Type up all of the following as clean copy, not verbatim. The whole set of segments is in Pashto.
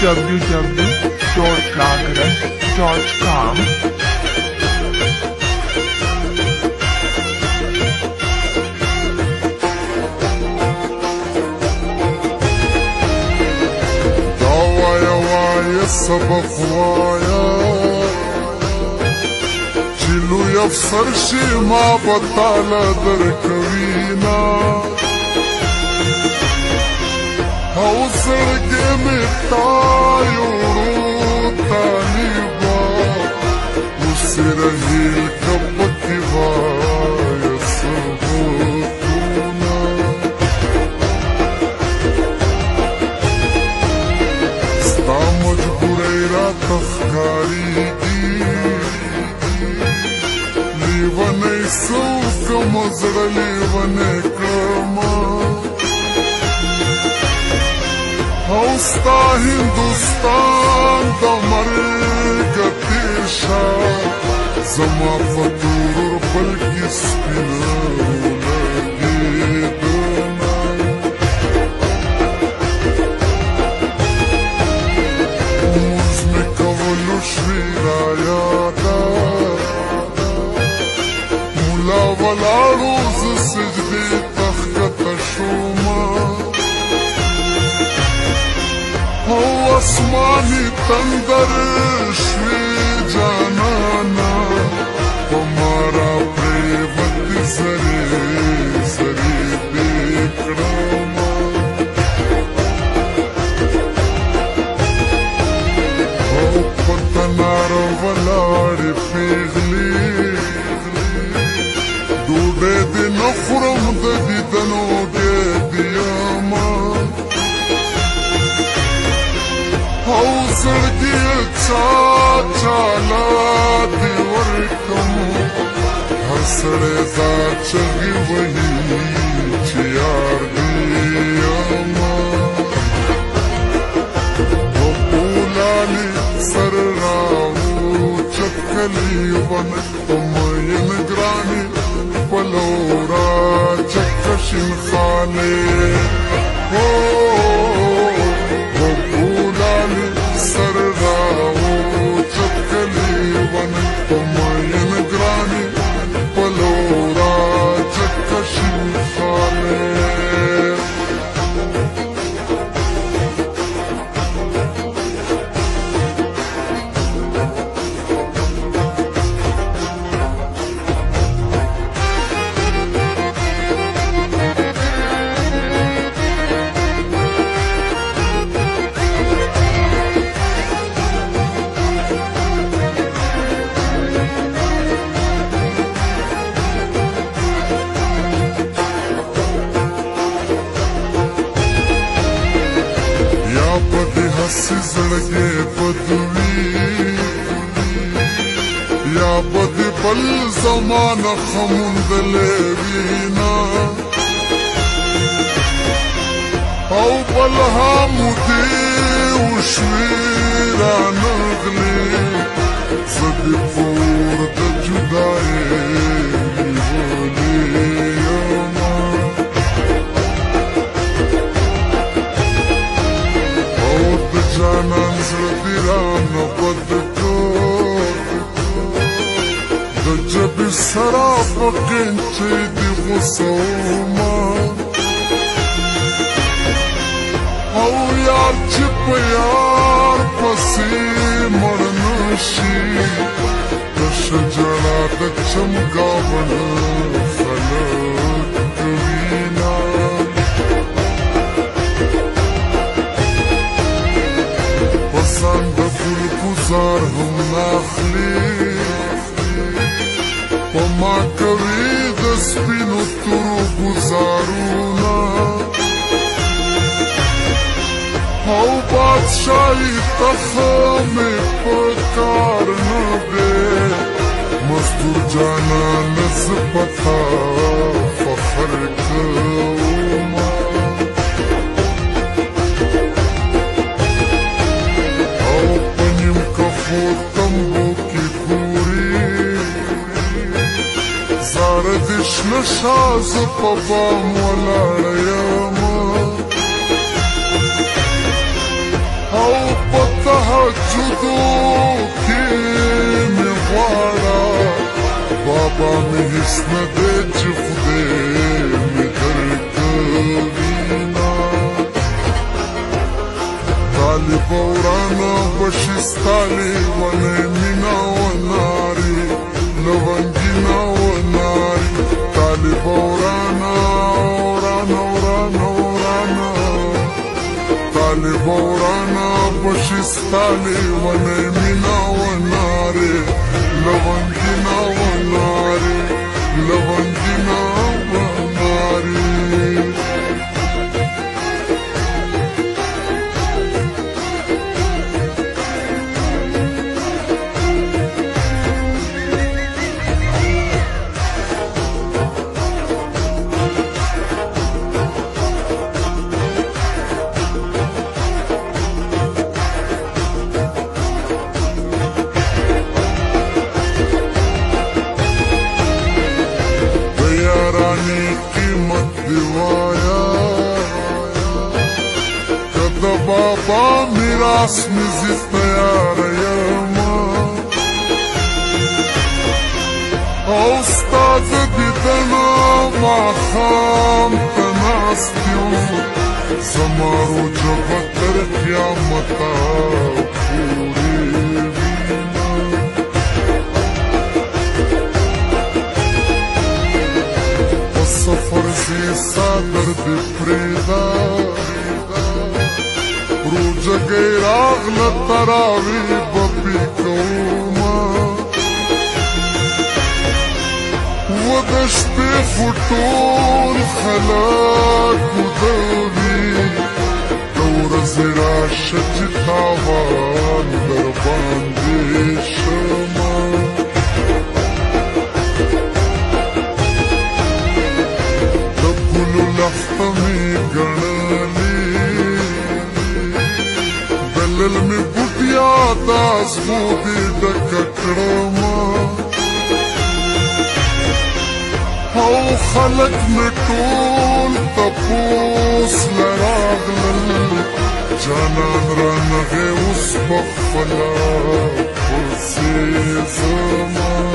www.ragaran.com. سبق وایا چلو افسر شي ما بطاله درکوینا او سرګې مې تایوړو طالبا وسرهیل کپکی وای سبوتونا ستا مجبوری را تخکاریږي لیونی سوکم زړه لیونی کړمه او ستا هندوستان د مرګ تیر شه زما په تور بلکې سپینه ولګېدمه لمونځ مې کولو شوې رایاده ملا ولاړو زه سجدې ته ښکته شومه او اسمانی تندر شوی جانانا پمارا پریوتی زری زری بیکراما او پتنار ولاړی پیغلی دوډه دی نخورم د دیدنو دیدیاما او زړګي چالا دی ورکم هر سړی دا چغې وهي چې یار دی یما په پولالي سر راوچت کلیون په مین ګرانې پلو راچک شینخانې سر راو چکلی ون پمین گرانی پلورا چکشی خانے हसी जड़गे बदवी या बद बल जमान खमुंदले वीना औ बलहा मुदे उश्वीरा नगले जद पूर द जुदाए جانان زړه دی رانه بد کړ د جبې سره په قینچې دې غوسه ومه او یار چې په یار پسې مړ نه شي تشه ژړا د چمګاونه خلک کوینه پسند گل گزار هم ناخلی پا ما کوي د سپینو تورو گزارونا او بادشاہی تخم پکار نبی مزدور جانان زپتا فخر کوما تمبو کی پوری زاردش نشاز پا بام ولاړ یم او دو کې مې غواړه بابا مې هیڅ نه دی چې خدای مې درکوینه طالب ورانه بشي ستا لیونی مینه وناري لونګینه وناري طالب ورانه ورانه ورانه ورانه طالب ورانه بشي ستا لیونی مینه وناري لونګینه وناري لونګینه وناري قیمت دیوایا کده بابا میراث میزی تیار یما استاد دیدنا ماخام تناستیو زمارو جبتر قیامتا پوری سفر سی صدر دی پریدا روز گئی راغل تراوی بپی کوما ودشت فٹول خلاکو دوی دور زیرا شج تاوان در باندی شما لفتمی گنالی دلل می بوٹیا داس بودی ڈککڑما او خلق می ټول تپوس لراغلل جانان رانغه اوس بخفلا پسی زمان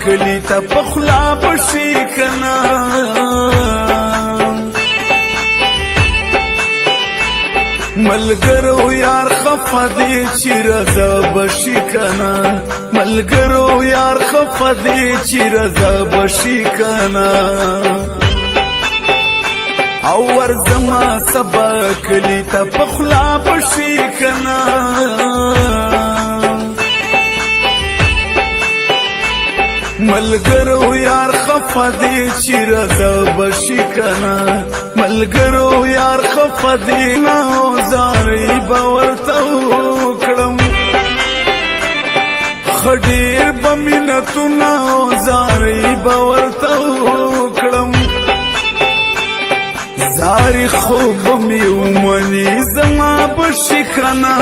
کلی تا پخلا پشی کنا ملګرو یار خفه دی چې رضا بشي کنا ملګرو یار خفه دی چې رضا بشي کنا او ورزما سبا کلی تا پخلا پشي کنا ملګرو یار خفه دی چې رضا بشي کنا ملګرو یار خفه دی نه زارې به ورته وکړم ښه ډېر به منتونه زارې به ورته وکړم زارې خو به مې ومني زما بشي کنا